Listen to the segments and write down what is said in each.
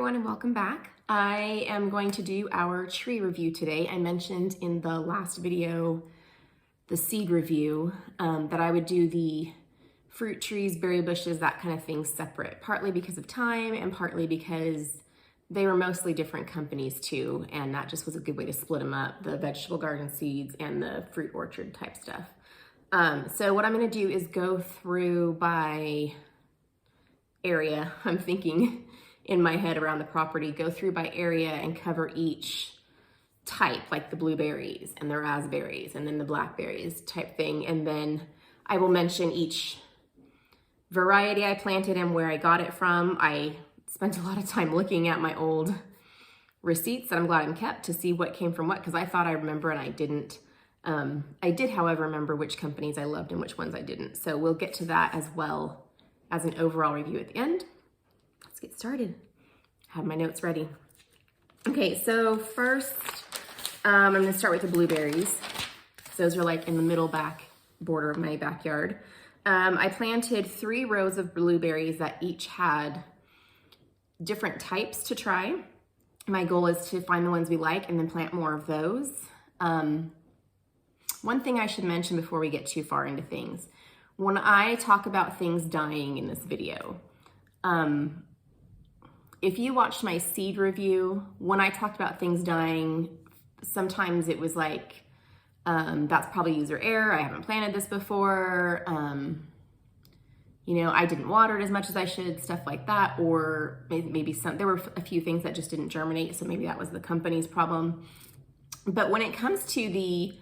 everyone and welcome back. I am going to do our tree review today. I mentioned in the last video, the seed review, that I would do the fruit trees, berry bushes, that kind of thing separate, partly because of time and partly because they were mostly different companies too, and that just was a good way to split them up, the vegetable garden seeds and the fruit orchard type stuff. So what I'm gonna do is go through by area, I'm thinking in my head around the property, go through by area and cover each type, like the blueberries and the raspberries and then the blackberries type thing. And then I will mention each variety I planted and where I got it from. I spent a lot of time looking at my old receipts that I'm glad I'm kept to see what came from what, because I thought I remember and I didn't. I did, however, remember which companies I loved and which ones I didn't. So we'll get to that as well as an overall review at the end. Let's get started. I have my notes ready. Okay, so first, I'm gonna start with the blueberries. So those are like in the middle back border of my backyard. I planted 3 rows of blueberries that each had different types to try. My goal is to find the ones we like and then plant more of those. One thing I should mention before we get too far into things, when I talk about things dying in this video, if you watched my seed review, when I talked about things dying, sometimes it was like, that's probably user error. I haven't planted this before. You know, I didn't water it as much as I should, stuff like that. Or maybe there were a few things that just didn't germinate. So maybe that was the company's problem. But when it comes to the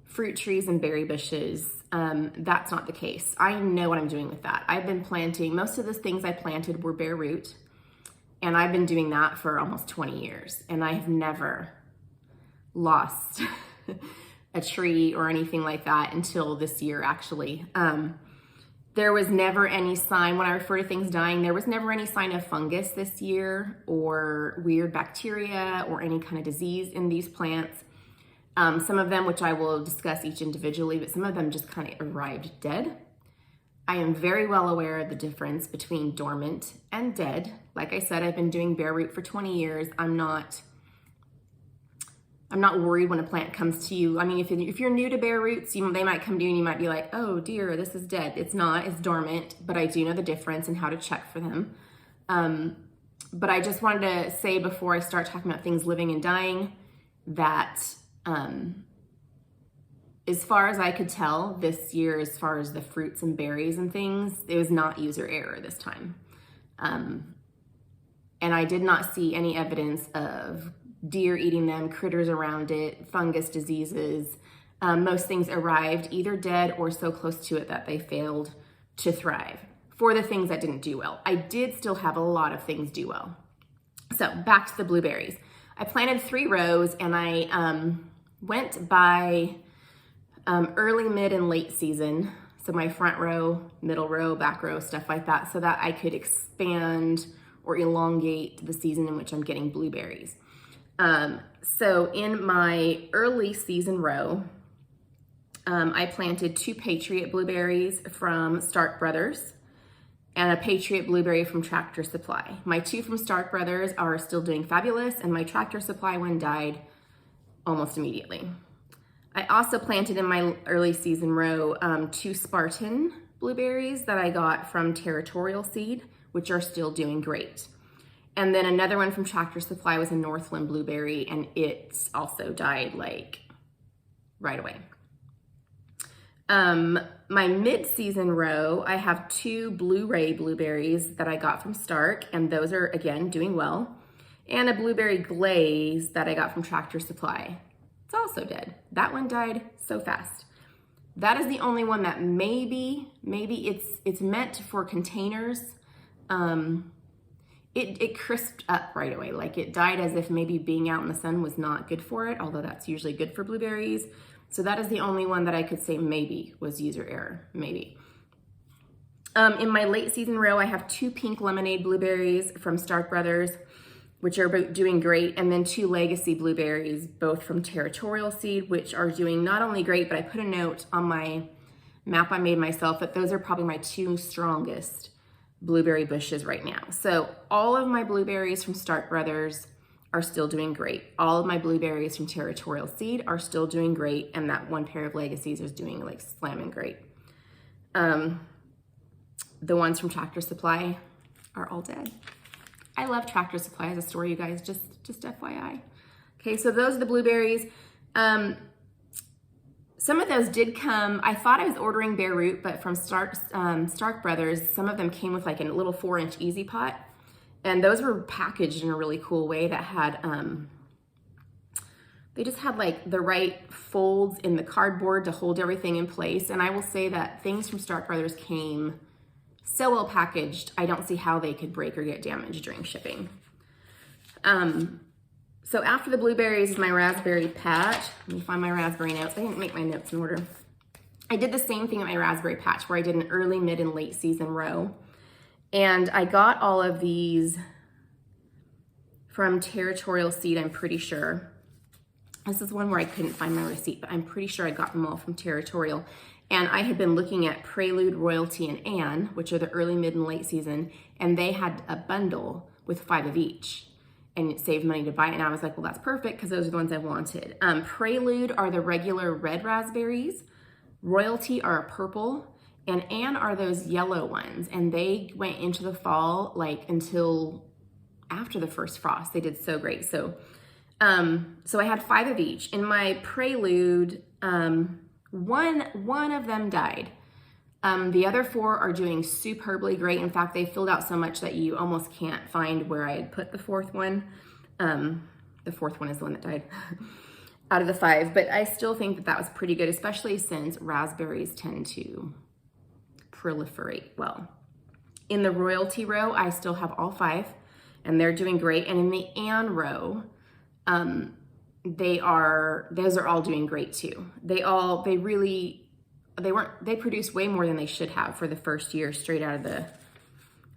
fruit trees and berry bushes, that's not the case. I know what I'm doing with that. I've been planting, most of the things I planted were bare root. And I've been doing that for almost 20 years. And I have never lost a tree or anything like that until this year, actually. There was never any sign, when I refer to things dying, there was never any sign of fungus this year or weird bacteria or any kind of disease in these plants. Some of them, which I will discuss each individually, but some of them just kind of arrived dead. I am very well aware of the difference between dormant and dead. Like I said, I've been doing bare root for 20 years. I'm not worried when a plant comes to you. I mean, if you're new to bare roots, they might come to you and you might be like, oh dear, this is dead. It's not, it's dormant, but I do know the difference and how to check for them. But I just wanted to say before I start talking about things living and dying that as far as I could tell this year, as far as the fruits and berries and things, it was not user error this time. And I did not see any evidence of deer eating them, critters around it, fungus diseases. Most things arrived either dead or so close to it that they failed to thrive. For the things that didn't do well, I did still have a lot of things do well. So back to the blueberries. I planted 3 rows and I went by early, mid, and late season. So my front row, middle row, back row, stuff like that, so that I could expand or elongate the season in which I'm getting blueberries. So in my early season row, I planted 2 Patriot blueberries from Stark Brothers and a Patriot blueberry from Tractor Supply. My 2 from Stark Brothers are still doing fabulous, and my Tractor Supply one died almost immediately. I also planted in my early season row 2 Spartan blueberries that I got from Territorial Seed, which are still doing great. And then another one from Tractor Supply was a Northland blueberry, and it also died like right away. My mid-season row, I have 2 Blu-ray blueberries that I got from Stark, and those are, again, doing well. And a blueberry glaze that I got from Tractor Supply. It's also dead. That one died so fast. That is the only one that maybe it's meant for containers. It crisped up right away. Like it died as if maybe being out in the sun was not good for it, although that's usually good for blueberries. So that is the only one that I could say maybe was user error, maybe. In my late season row, I have 2 pink lemonade blueberries from Stark Brothers, which are doing great, and then 2 legacy blueberries, both from Territorial Seed, which are doing not only great, but I put a note on my map I made myself that those are probably my 2 strongest blueberry bushes right now. So all of my blueberries from Stark Brothers are still doing great. All of my blueberries from Territorial Seed are still doing great, and that one pair of Legacies is doing like slamming great. The ones from Tractor Supply are all dead. I love Tractor Supply as a store, you guys, just FYI. Okay, so those are the blueberries. Some of those did come, I thought I was ordering bare root, but from Stark Brothers, some of them came with like a little 4-inch Easy Pot. And those were packaged in a really cool way that had, they just had like the right folds in the cardboard to hold everything in place. And I will say that things from Stark Brothers came so well packaged, I don't see how they could break or get damaged during shipping. So after the blueberries is my raspberry patch. Let me find my raspberry notes. I didn't make my notes in order. I did the same thing at my raspberry patch where I did an early, mid, and late season row. And I got all of these from Territorial Seed, I'm pretty sure. This is one where I couldn't find my receipt, but I'm pretty sure I got them all from Territorial. And I had been looking at Prelude, Royalty, and Anne, which are the early, mid, and late season, and they had a bundle with 5 of each. And it saved money to buy it. And I was like, well, that's perfect because those are the ones I wanted. Prelude are the regular red raspberries. Royalty are a purple. And Anne are those yellow ones. And they went into the fall like until after the first frost. They did so great. So I had 5 of each. In my Prelude, one of them died. The other 4 are doing superbly great. In fact, they filled out so much that you almost can't find where I had put the 4th one. The 4th one is the one that died out of the 5, but I still think that that was pretty good, especially since raspberries tend to proliferate well. In the Royalty row, I still have all 5 and they're doing great. And in the Anne row, those are all doing great too. They produced way more than they should have for the first year straight out of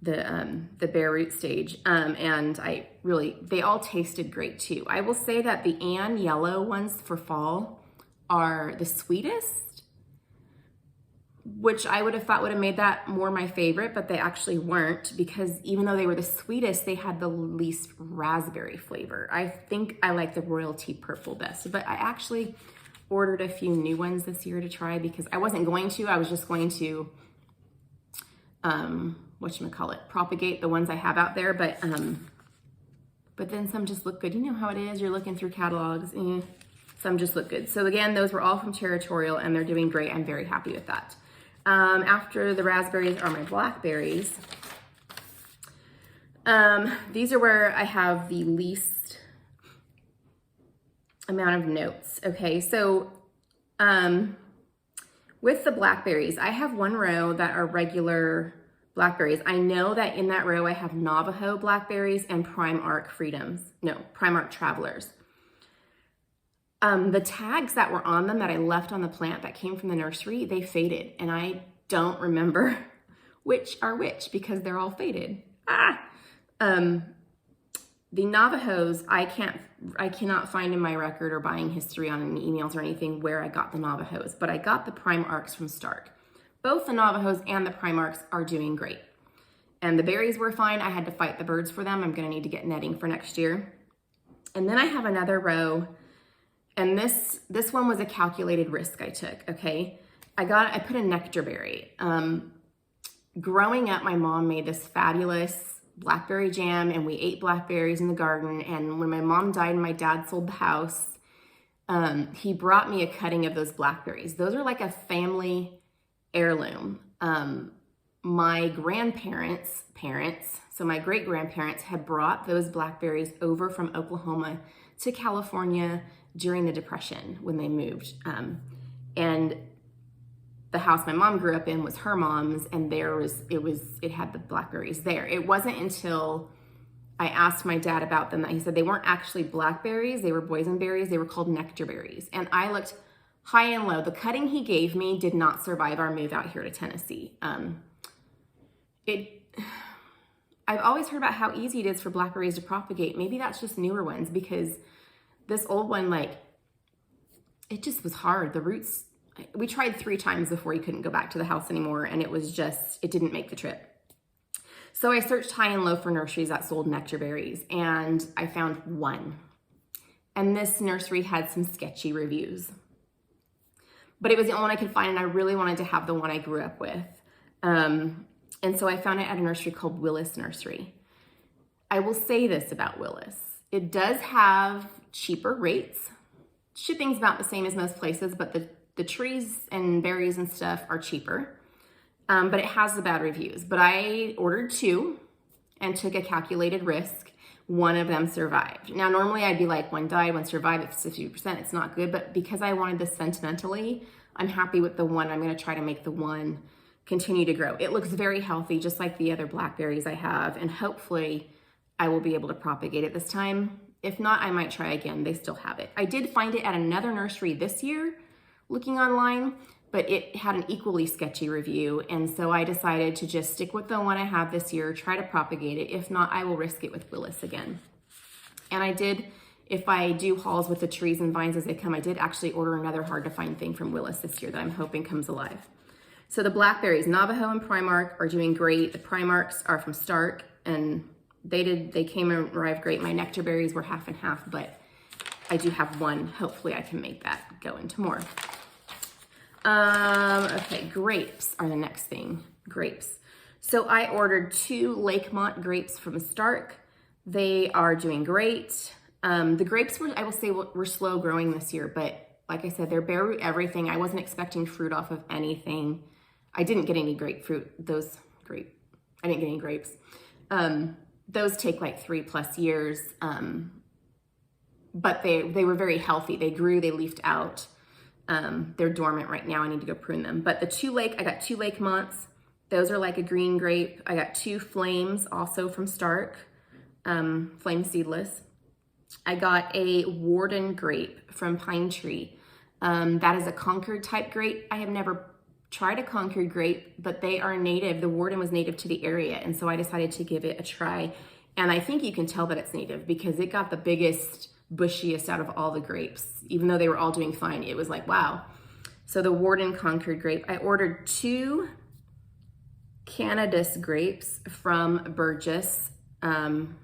the bare root stage. And they all tasted great too. I will say that the Anne yellow ones for fall are the sweetest, which I would have thought would have made that more my favorite, but they actually weren't, because even though they were the sweetest, they had the least raspberry flavor. I think I like the Royalty purple best, but I actually ordered a few new ones this year to try because I wasn't going to. I was just going to, propagate the ones I have out there. But then some just look good. You know how it is. You're looking through catalogs. Some just look good. So again, those were all from Territorial and they're doing great. I'm very happy with that. After the raspberries are my blackberries. These are where I have the least amount of notes. Okay, so with the blackberries, I have one row that are regular blackberries. I know that in that row I have Navajo blackberries and Primark Travelers. The tags that were on them that I left on the plant that came from the nursery, they faded, and I don't remember which are which because they're all faded. The Navajos, I cannot find in my record or buying history on any emails or anything where I got the Navajos, but I got the Primarks from Stark. Both the Navajos and the Primarks are doing great. And the berries were fine. I had to fight the birds for them. I'm gonna need to get netting for next year. And then I have another row, and this one was a calculated risk I took, okay? I put a nectar berry. Growing up, my mom made this fabulous blackberry jam, and we ate blackberries in the garden. And when my mom died and my dad sold the house, he brought me a cutting of those blackberries. Those are like a family heirloom. My grandparents' parents, so my great-grandparents, had brought those blackberries over from Oklahoma to California during the Depression when they moved. And the house my mom grew up in was her mom's, and it had the blackberries there. It wasn't until I asked my dad about them that he said they weren't actually blackberries, they were boysenberries, they were called nectar berries. And I looked high and low. The cutting he gave me did not survive our move out here to Tennessee. I've always heard about how easy it is for blackberries to propagate. Maybe that's just newer ones, because this old one, it just was hard. The roots, we tried 3 times before he couldn't go back to the house anymore, and it didn't make the trip. So I searched high and low for nurseries that sold nectar berries, and I found one. And this nursery had some sketchy reviews. But it was the only one I could find, and I really wanted to have the one I grew up with. And so I found it at a nursery called Willis Nursery. I will say this about Willis. It does have cheaper rates. Shipping's about the same as most places, but the trees and berries and stuff are cheaper. But it has the bad reviews. But I ordered 2 and took a calculated risk. One of them survived. Now, normally I'd be like, one died, one survived. If it's 50%, it's not good. But because I wanted this sentimentally, I'm happy with the one. I'm going to try to make the one continue to grow. It looks very healthy, just like the other blackberries I have. And hopefully I will be able to propagate it this time. If not, I might try again. They still have it. I did find it at another nursery this year, looking online, but it had an equally sketchy review. And so I decided to just stick with the one I have this year, try to propagate it. If not, I will risk it with Willis again. And I did, if I do hauls with the trees and vines as they come, I did actually order another hard to find thing from Willis this year that I'm hoping comes alive. So the blackberries, Navajo and Primark, are doing great. The Primarks are from Stark, and they came and arrived great. My nectar berries were half and half, but I do have one. Hopefully I can make that go into more. Okay, grapes are the next thing. Grapes. So I ordered 2 Lakemont grapes from Stark. They are doing great. The grapes were, I will say, were slow growing this year, but like I said, they're bare root everything. I wasn't expecting fruit off of anything. I didn't get any grapefruit. I didn't get any grapes. Those take like 3+ years. But they were very healthy. They grew, they leafed out. They're dormant right now. I need to go prune them. But I got 2 Lakemonts. Those are like a green grape. I got 2 Flames, also from Stark, flame seedless. I got a Warden Grape from Pine Tree. That is a Concord type grape. I have never tried a Concord grape, but they are native. The Warden was native to the area, and so I decided to give it a try. And I think you can tell that it's native because it got the biggest, bushiest out of all the grapes. Even though they were all doing fine, it was like, wow. So the Warden Concord grape. I ordered 2 Cannabis grapes from Burgess,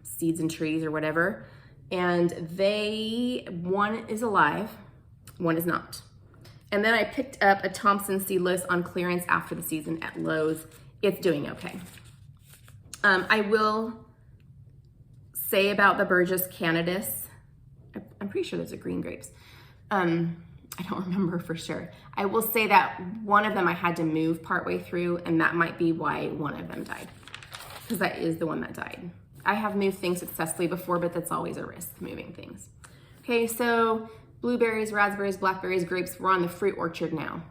Seeds and Trees or whatever. And one is alive, one is not. And then I picked up a Thompson seedless on clearance after the season at Lowe's. It's doing okay. I will say about the Burgess Cannabis, I'm pretty sure those are green grapes. I don't remember for sure. I will say that one of them I had to move partway through, and that might be why one of them died, because that is the one that died. I have moved things successfully before, but that's always a risk, moving things. Okay, so blueberries, raspberries, blackberries, grapes, we're on the fruit orchard now.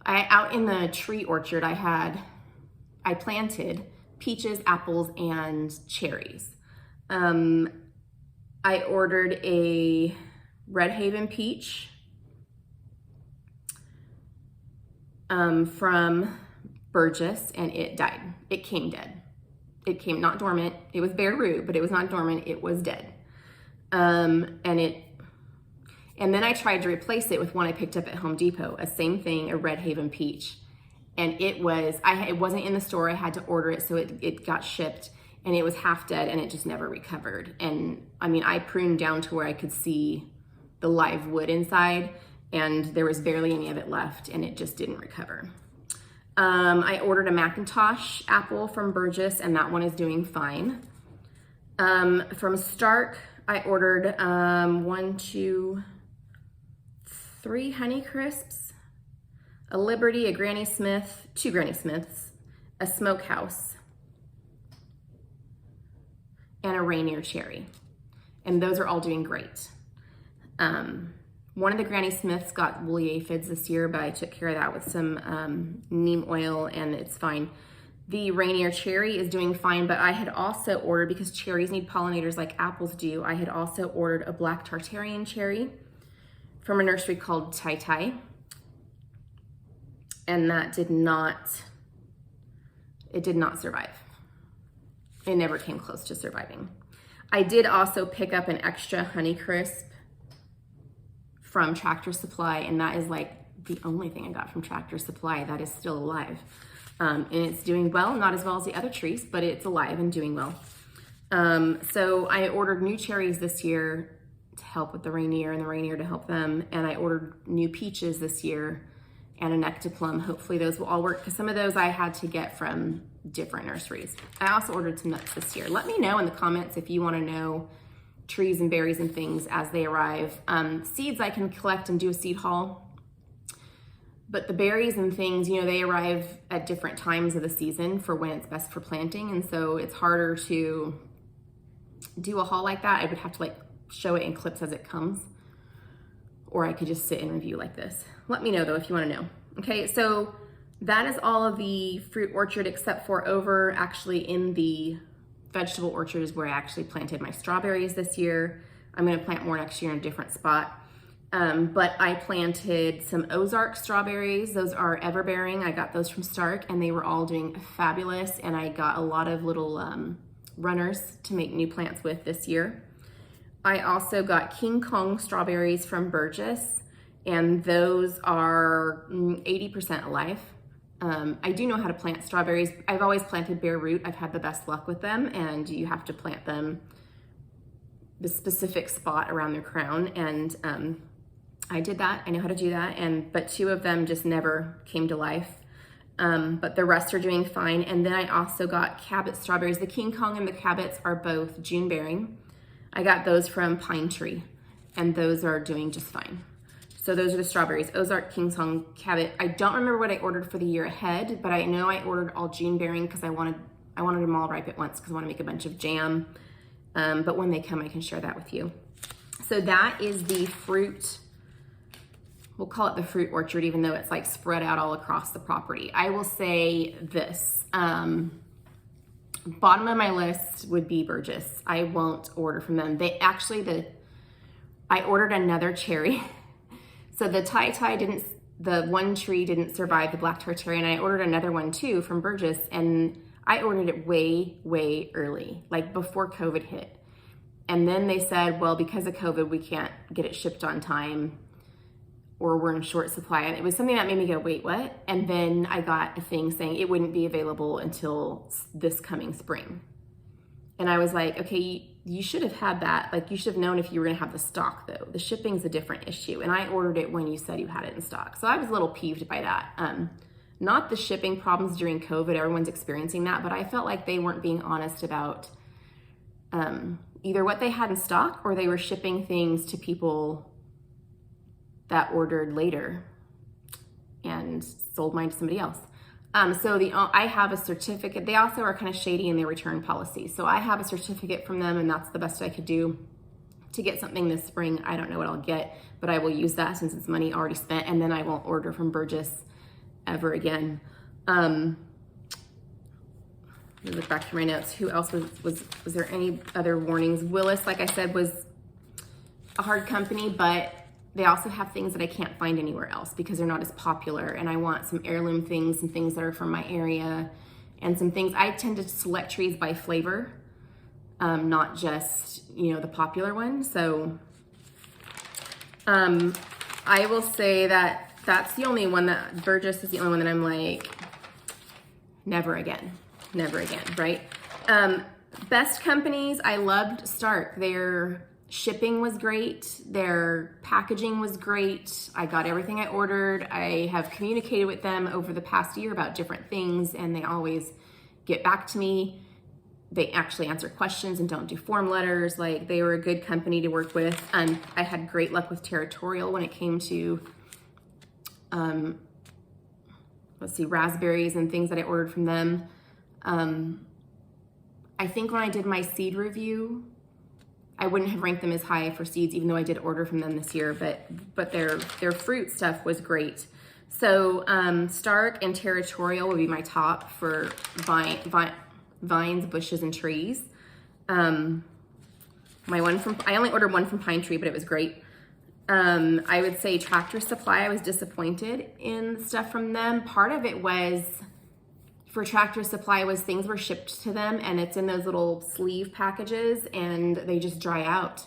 Out in the tree orchard, I planted peaches, apples, and cherries. I ordered a Red Haven peach from Burgess, and it died. It came dead. It came not dormant. It was bare root, but it was not dormant. It was dead. And then I tried to replace it with one I picked up at Home Depot, a same thing, a Red Haven peach. And it wasn't in the store. I had to order it, so it got shipped, and it was half dead, and it just never recovered. And I mean, I pruned down to where I could see the live wood inside, and there was barely any of it left, and it just didn't recover. I ordered a Macintosh Apple from Burgess, and that one is doing fine. From Stark, I ordered 3 Honey Crisps, a Liberty, a Granny Smith, 2 Granny Smiths, a Smokehouse, and a Rainier Cherry. And those are all doing great. One of the Granny Smiths got woolly aphids this year, but I took care of that with some neem oil, and it's fine. The Rainier Cherry is doing fine, but I had also ordered, because cherries need pollinators like apples do, I had also ordered a black Tartarian cherry from a nursery called Tai Tai. And that did not survive. It never came close to surviving. I did also pick up an extra Honey Crisp from Tractor Supply, and that is like the only thing I got from Tractor Supply that is still alive. And it's doing well, not as well as the other trees, but it's alive and doing well. So I ordered new cherries this year to help with the rainier, and the rainier to help them. And I ordered new peaches this year and a nectarplum. Hopefully those will all work, because some of those I had to get from different nurseries. I also ordered some nuts this year. Let me know in the comments if you want to know trees and berries and things as they arrive. Seeds I can collect and do a seed haul, but the berries and things, you know, they arrive at different times of the season for when it's best for planting, and so it's harder to do a haul like that. I would have to like show it in clips as it comes, or I could just sit and review like this. Let me know though if you want to know. Okay, so that is all of the fruit orchard, except for over actually in the vegetable orchards where I actually planted my strawberries this year. I'm going to plant more next year in a different spot. But I planted some Ozark strawberries. Those are everbearing. I got those from Stark, and they were all doing fabulous. And I got a lot of little runners to make new plants with this year. I also got King Kong strawberries from Burgess, and those are 80% alive. I do know how to plant strawberries. I've always planted bare root. I've had the best luck with them, and you have to plant them the specific spot around their crown, and I did that. I know how to do that, but 2 of them just never came to life. But the rest are doing fine. And then I also got Cabot strawberries. The King Kong and the Cabots are both June bearing. I got those from Pine Tree, and those are doing just fine. So those are the strawberries, Ozark, King Kong, Cabot. I don't remember what I ordered for the year ahead, but I know I ordered all June bearing because I wanted them all ripe at once because I want to make a bunch of jam. But when they come, I can share that with you. So that is the fruit. We'll call it the fruit orchard, even though it's like spread out all across the property. I will say this, bottom of my list would be Burgess. I won't order from them. I ordered another cherry. So the the one tree didn't survive the black tar cherry, and I ordered another one too from Burgess, and I ordered it way, way early, like before COVID hit. And then they said, well, because of COVID, we can't get it shipped on time, or we're in short supply. And it was something that made me go, wait, what? And then I got a thing saying it wouldn't be available until this coming spring. And I was like, okay, you should have had that. Like, you should have known if you were gonna have the stock though. The shipping's a different issue. And I ordered it when you said you had it in stock. So I was a little peeved by that. Not the shipping problems during COVID, everyone's experiencing that, but I felt like they weren't being honest about either what they had in stock, or they were shipping things to people that ordered later and sold mine to somebody else. I have a certificate. They also are kind of shady in their return policy. So I have a certificate from them, and that's the best I could do to get something this spring. I don't know what I'll get, but I will use that since it's money already spent, and then I won't order from Burgess ever again. Let me look back through my notes. Who else was there any other warnings? Willis, like I said, was a hard company, but they also have things that I can't find anywhere else because they're not as popular, and I want some heirloom things and things that are from my area, and some things. I tend to select trees by flavor, not just, the popular one. So I will say that that's the only one that, Burgess is the only one that I'm like, never again, right? Best companies, I loved Stark. Their shipping was great. Their packaging was great. I got everything I ordered. I have communicated with them over the past year about different things, and they always get back to me. They actually answer questions and don't do form letters. Like, they were a good company to work with. I had great luck with Territorial when it came to, raspberries and things that I ordered from them. I think when I did my seed review, I wouldn't have ranked them as high for seeds, even though I did order from them this year, but their fruit stuff was great. So Stark and Territorial would be my top for vines, bushes, and trees. I only ordered one from Pine Tree, but it was great. I would say Tractor Supply, I was disappointed in stuff from them. Part of it was, for Tractor Supply, was things were shipped to them and it's in those little sleeve packages and they just dry out.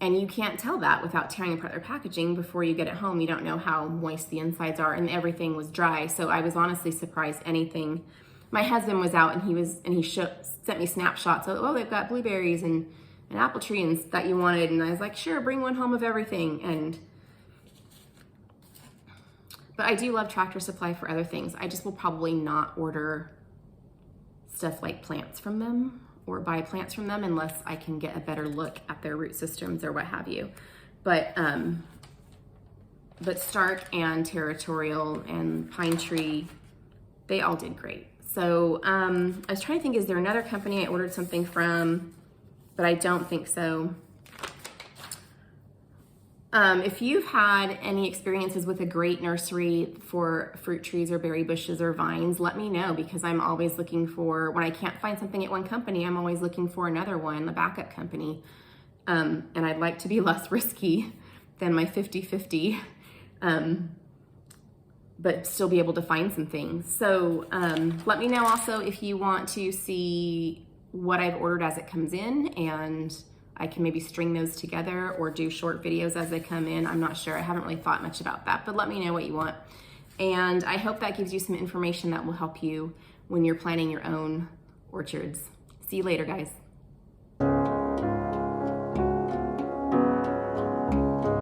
And you can't tell that without tearing apart their packaging before you get it home. You don't know how moist the insides are, and everything was dry. So I was honestly surprised anything. My husband was out and he sent me snapshots of, oh, they've got blueberries and an apple tree and that you wanted. And I was like, sure, bring one home of everything. But I do love Tractor Supply for other things. I just will probably not order stuff like plants from them or buy plants from them unless I can get a better look at their root systems or what have you. But Stark and Territorial and Pine Tree, they all did great. So I was trying to think, is there another company I ordered something from? But I don't think so. If you've had any experiences with a great nursery for fruit trees or berry bushes or vines, let me know, because I'm always looking for, when I can't find something at one company, I'm always looking for another one, a backup company. And I'd like to be less risky than my 50-50, but still be able to find some things. So let me know also if you want to see what I've ordered as it comes in, and I can maybe string those together or do short videos as they come in. I'm not sure. I haven't really thought much about that, but let me know what you want. And I hope that gives you some information that will help you when you're planning your own orchards. See you later, guys.